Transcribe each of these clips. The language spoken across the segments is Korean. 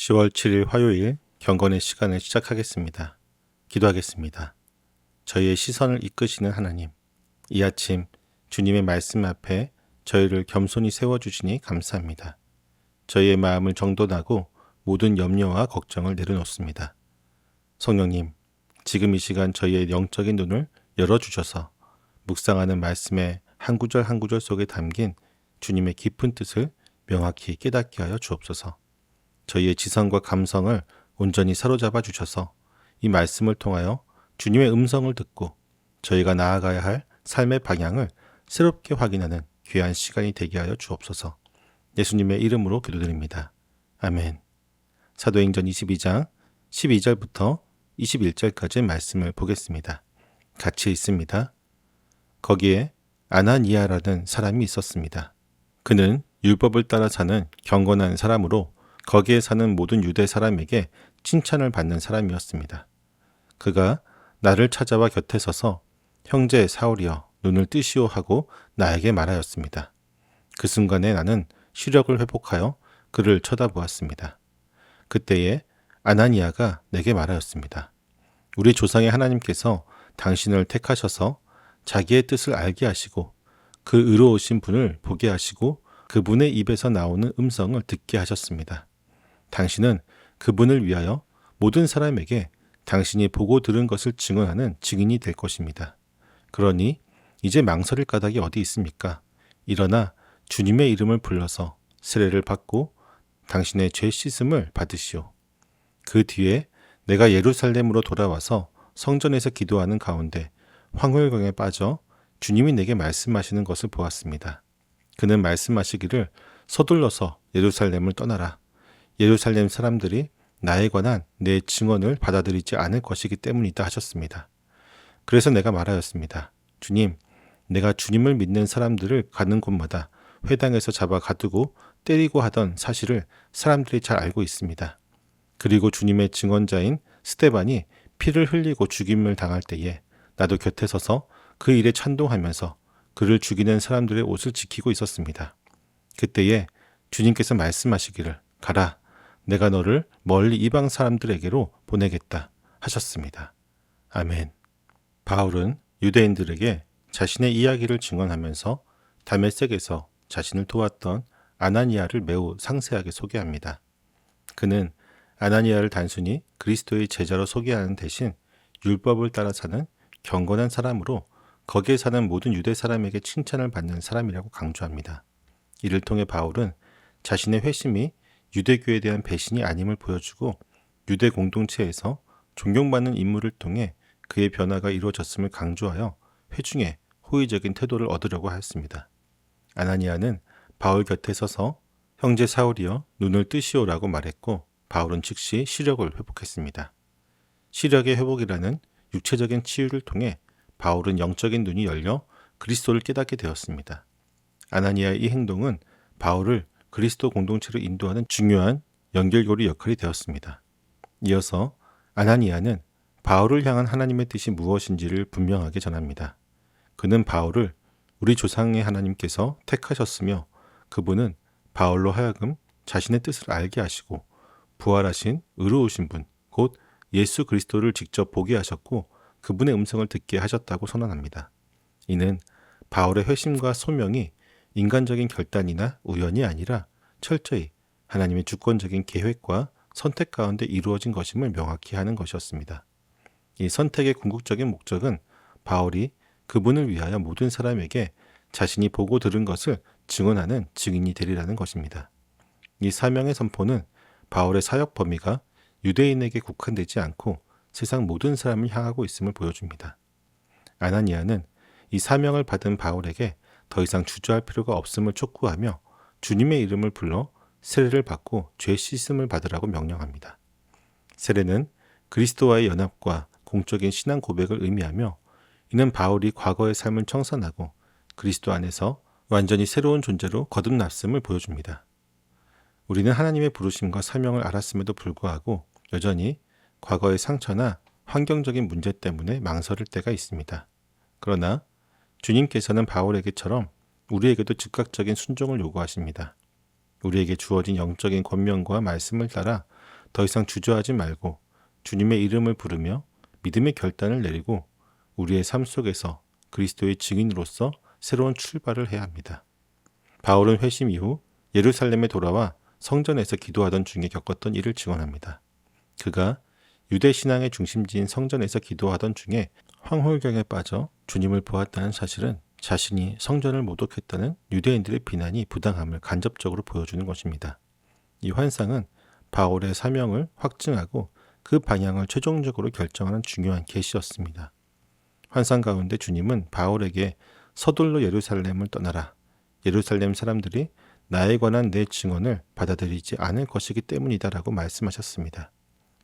10월 7일 화요일 경건의 시간을 시작하겠습니다. 기도하겠습니다. 저희의 시선을 이끄시는 하나님, 이 아침 주님의 말씀 앞에 저희를 겸손히 세워주시니 감사합니다. 저희의 마음을 정돈하고 모든 염려와 걱정을 내려놓습니다. 성령님, 지금 이 시간 저희의 영적인 눈을 열어주셔서 묵상하는 말씀의 한 구절 한 구절 속에 담긴 주님의 깊은 뜻을 명확히 깨닫게 하여 주옵소서. 저희의 지성과 감성을 온전히 사로잡아 주셔서 이 말씀을 통하여 주님의 음성을 듣고 저희가 나아가야 할 삶의 방향을 새롭게 확인하는 귀한 시간이 되게 하여 주옵소서. 예수님의 이름으로 기도드립니다. 아멘. 사도행전 22장 12절부터 21절까지 말씀을 보겠습니다. 같이 읽습니다. 거기에 아나니아라는 사람이 있었습니다. 그는 율법을 따라 사는 경건한 사람으로 거기에 사는 모든 유대 사람에게 칭찬을 받는 사람이었습니다. 그가 나를 찾아와 곁에 서서 형제 사울이여 눈을 뜨시오 하고 나에게 말하였습니다. 그 순간에 나는 시력을 회복하여 그를 쳐다보았습니다. 그때에 아나니아가 내게 말하였습니다. 우리 조상의 하나님께서 당신을 택하셔서 자기의 뜻을 알게 하시고 그 의로우신 분을 보게 하시고 그분의 입에서 나오는 음성을 듣게 하셨습니다. 당신은 그분을 위하여 모든 사람에게 당신이 보고 들은 것을 증언하는 증인이 될 것입니다. 그러니 이제 망설일 까닭이 어디 있습니까? 일어나 주님의 이름을 불러서 세례를 받고 당신의 죄 씻음을 받으시오. 그 뒤에 내가 예루살렘으로 돌아와서 성전에서 기도하는 가운데 황홀경에 빠져 주님이 내게 말씀하시는 것을 보았습니다. 그는 말씀하시기를 서둘러서 예루살렘을 떠나라. 예루살렘 사람들이 나에 관한 내 증언을 받아들이지 않을 것이기 때문이다 하셨습니다. 그래서 내가 말하였습니다. 주님, 내가 주님을 믿는 사람들을 가는 곳마다 회당에서 잡아 가두고 때리고 하던 사실을 사람들이 잘 알고 있습니다. 그리고 주님의 증언자인 스데반이 피를 흘리고 죽임을 당할 때에 나도 곁에 서서 그 일에 찬동하면서 그를 죽이는 사람들의 옷을 지키고 있었습니다. 그때에 주님께서 말씀하시기를 가라. 내가 너를 멀리 이방 사람들에게로 보내겠다 하셨습니다. 아멘. 바울은 유대인들에게 자신의 이야기를 증언하면서 다메섹에서 자신을 도왔던 아나니아를 매우 상세하게 소개합니다. 그는 아나니아를 단순히 그리스도의 제자로 소개하는 대신 율법을 따라 사는 경건한 사람으로 거기에 사는 모든 유대 사람에게 칭찬을 받는 사람이라고 강조합니다. 이를 통해 바울은 자신의 회심이 유대교에 대한 배신이 아님을 보여주고 유대 공동체에서 존경받는 인물을 통해 그의 변화가 이루어졌음을 강조하여 회중의 호의적인 태도를 얻으려고 하였습니다. 아나니아는 바울 곁에 서서 형제 사울이여 눈을 뜨시오라고 말했고 바울은 즉시 시력을 회복했습니다. 시력의 회복이라는 육체적인 치유를 통해 바울은 영적인 눈이 열려 그리스도를 깨닫게 되었습니다. 아나니아의 이 행동은 바울을 그리스도 공동체를 인도하는 중요한 연결고리 역할이 되었습니다. 이어서 아나니아는 바울을 향한 하나님의 뜻이 무엇인지를 분명하게 전합니다. 그는 바울을 우리 조상의 하나님께서 택하셨으며 그분은 바울로 하여금 자신의 뜻을 알게 하시고 부활하신 의로우신 분, 곧 예수 그리스도를 직접 보게 하셨고 그분의 음성을 듣게 하셨다고 선언합니다. 이는 바울의 회심과 소명이 인간적인 결단이나 우연이 아니라 철저히 하나님의 주권적인 계획과 선택 가운데 이루어진 것임을 명확히 하는 것이었습니다. 이 선택의 궁극적인 목적은 바울이 그분을 위하여 모든 사람에게 자신이 보고 들은 것을 증언하는 증인이 되리라는 것입니다. 이 사명의 선포는 바울의 사역 범위가 유대인에게 국한되지 않고 세상 모든 사람을 향하고 있음을 보여줍니다. 아나니아는 이 사명을 받은 바울에게 더 이상 주저할 필요가 없음을 촉구하며 주님의 이름을 불러 세례를 받고 죄 씻음을 받으라고 명령합니다. 세례는 그리스도와의 연합과 공적인 신앙 고백을 의미하며 이는 바울이 과거의 삶을 청산하고 그리스도 안에서 완전히 새로운 존재로 거듭났음을 보여줍니다. 우리는 하나님의 부르심과 사명을 알았음에도 불구하고 여전히 과거의 상처나 환경적인 문제 때문에 망설일 때가 있습니다. 그러나 주님께서는 바울에게처럼 우리에게도 즉각적인 순종을 요구하십니다. 우리에게 주어진 영적인 권면과 말씀을 따라 더 이상 주저하지 말고 주님의 이름을 부르며 믿음의 결단을 내리고 우리의 삶 속에서 그리스도의 증인으로서 새로운 출발을 해야 합니다. 바울은 회심 이후 예루살렘에 돌아와 성전에서 기도하던 중에 겪었던 일을 증언합니다. 그가 유대 신앙의 중심지인 성전에서 기도하던 중에 황홀경에 빠져 주님을 보았다는 사실은 자신이 성전을 모독했다는 유대인들의 비난이 부당함을 간접적으로 보여주는 것입니다. 이 환상은 바울의 사명을 확증하고 그 방향을 최종적으로 결정하는 중요한 계시였습니다. 환상 가운데 주님은 바울에게 서둘러 예루살렘을 떠나라. 예루살렘 사람들이 나에 관한 내 증언을 받아들이지 않을 것이기 때문이다라고 말씀하셨습니다.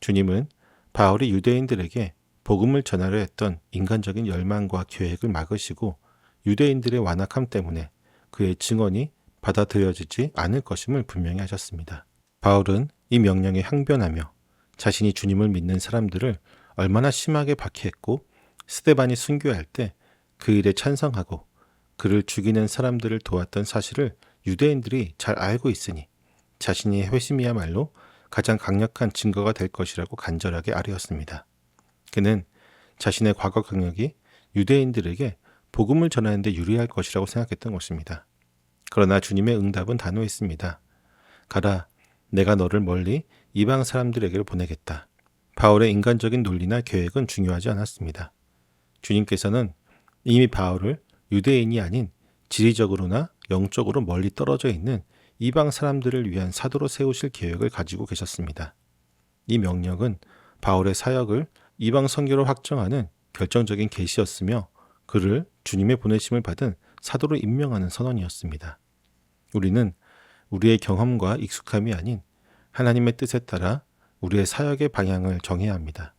주님은 바울이 유대인들에게 복음을 전하려 했던 인간적인 열망과 계획을 막으시고 유대인들의 완악함 때문에 그의 증언이 받아들여지지 않을 것임을 분명히 하셨습니다. 바울은 이 명령에 항변하며 자신이 주님을 믿는 사람들을 얼마나 심하게 박해했고 스데반이 순교할 때 그 일에 찬성하고 그를 죽이는 사람들을 도왔던 사실을 유대인들이 잘 알고 있으니 자신의 회심이야말로 가장 강력한 증거가 될 것이라고 간절하게 아뢰었습니다. 그는 자신의 과거 경력이 유대인들에게 복음을 전하는 데 유리할 것이라고 생각했던 것입니다. 그러나 주님의 응답은 단호했습니다. 가라, 내가 너를 멀리 이방 사람들에게로 보내겠다. 바울의 인간적인 논리나 계획은 중요하지 않았습니다. 주님께서는 이미 바울을 유대인이 아닌 지리적으로나 영적으로 멀리 떨어져 있는 이방 사람들을 위한 사도로 세우실 계획을 가지고 계셨습니다. 이 명령은 바울의 사역을 이방 선교로 확정하는 결정적인 계시였으며 그를 주님의 보내심을 받은 사도로 임명하는 선언이었습니다. 우리는 우리의 경험과 익숙함이 아닌 하나님의 뜻에 따라 우리의 사역의 방향을 정해야 합니다.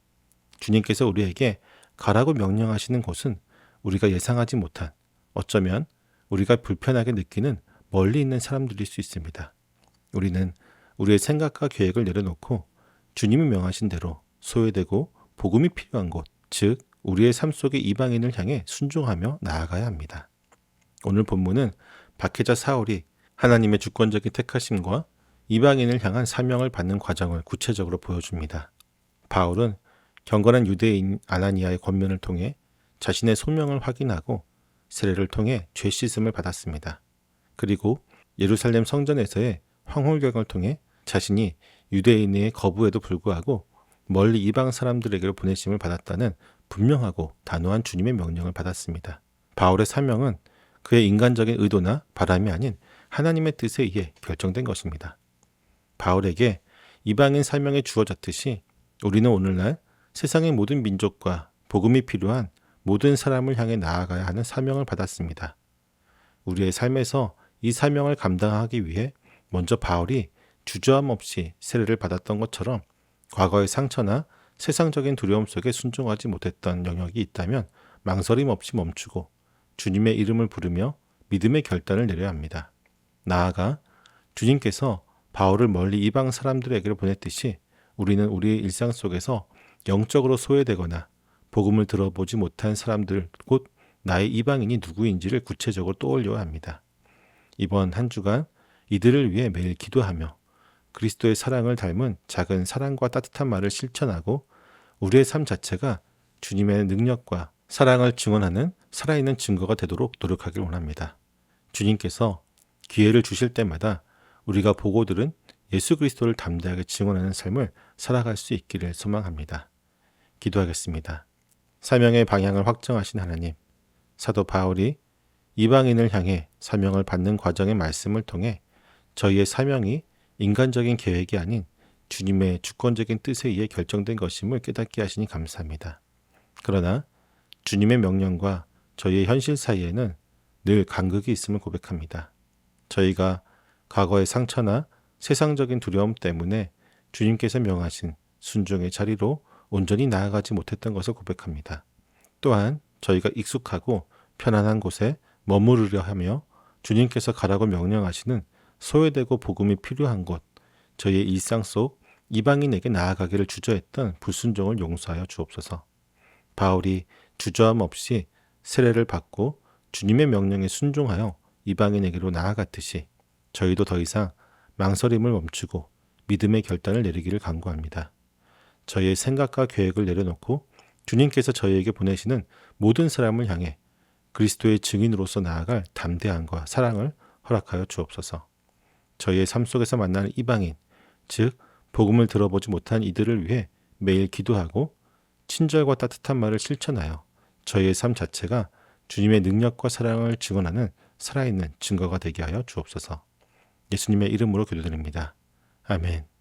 주님께서 우리에게 가라고 명령하시는 곳은 우리가 예상하지 못한, 어쩌면 우리가 불편하게 느끼는 멀리 있는 사람들일 수 있습니다. 우리는 우리의 생각과 계획을 내려놓고 주님이 명하신 대로 소외되고 복음이 필요한 곳, 즉 우리의 삶 속의 이방인을 향해 순종하며 나아가야 합니다. 오늘 본문은 박해자 사울이 하나님의 주권적인 택하심과 이방인을 향한 사명을 받는 과정을 구체적으로 보여줍니다. 바울은 경건한 유대인 아나니아의 권면을 통해 자신의 소명을 확인하고 세례를 통해 죄 씻음을 받았습니다. 그리고 예루살렘 성전에서의 황홀경을 통해 자신이 유대인의 거부에도 불구하고 멀리 이방 사람들에게로 보내심을 받았다는 분명하고 단호한 주님의 명령을 받았습니다. 바울의 사명은 그의 인간적인 의도나 바람이 아닌 하나님의 뜻에 의해 결정된 것입니다. 바울에게 이방인 사명이 주어졌듯이 우리는 오늘날 세상의 모든 민족과 복음이 필요한 모든 사람을 향해 나아가야 하는 사명을 받았습니다. 우리의 삶에서 이 사명을 감당하기 위해 먼저 바울이 주저함 없이 세례를 받았던 것처럼 과거의 상처나 세상적인 두려움 속에 순종하지 못했던 영역이 있다면 망설임 없이 멈추고 주님의 이름을 부르며 믿음의 결단을 내려야 합니다. 나아가 주님께서 바울을 멀리 이방 사람들에게로 보냈듯이 우리는 우리의 일상 속에서 영적으로 소외되거나 복음을 들어보지 못한 사람들, 곧 나의 이방인이 누구인지를 구체적으로 떠올려야 합니다. 이번 한 주간 이들을 위해 매일 기도하며 그리스도의 사랑을 닮은 작은 사랑과 따뜻한 말을 실천하고 우리의 삶 자체가 주님의 능력과 사랑을 증언하는 살아있는 증거가 되도록 노력하길 원합니다. 주님께서 기회를 주실 때마다 우리가 보고 들은 예수 그리스도를 담대하게 증언하는 삶을 살아갈 수 있기를 소망합니다. 기도하겠습니다. 사명의 방향을 확정하신 하나님, 사도 바울이 이방인을 향해 사명을 받는 과정의 말씀을 통해 저희의 사명이 인간적인 계획이 아닌 주님의 주권적인 뜻에 의해 결정된 것임을 깨닫게 하시니 감사합니다. 그러나 주님의 명령과 저희의 현실 사이에는 늘 간극이 있음을 고백합니다. 저희가 과거의 상처나 세상적인 두려움 때문에 주님께서 명하신 순종의 자리로 온전히 나아가지 못했던 것을 고백합니다. 또한 저희가 익숙하고 편안한 곳에 머무르려 하며 주님께서 가라고 명령하시는 소외되고 복음이 필요한 곳, 저희의 일상 속 이방인에게 나아가기를 주저했던 불순종을 용서하여 주옵소서. 바울이 주저함 없이 세례를 받고 주님의 명령에 순종하여 이방인에게로 나아갔듯이 저희도 더 이상 망설임을 멈추고 믿음의 결단을 내리기를 간구합니다. 저희의 생각과 계획을 내려놓고 주님께서 저희에게 보내시는 모든 사람을 향해 그리스도의 증인으로서 나아갈 담대함과 사랑을 허락하여 주옵소서. 저희의 삶 속에서 만나는 이방인, 즉 복음을 들어보지 못한 이들을 위해 매일 기도하고 친절과 따뜻한 말을 실천하여 저희의 삶 자체가 주님의 능력과 사랑을 증언하는 살아있는 증거가 되게 하여 주옵소서. 예수님의 이름으로 기도드립니다. 아멘.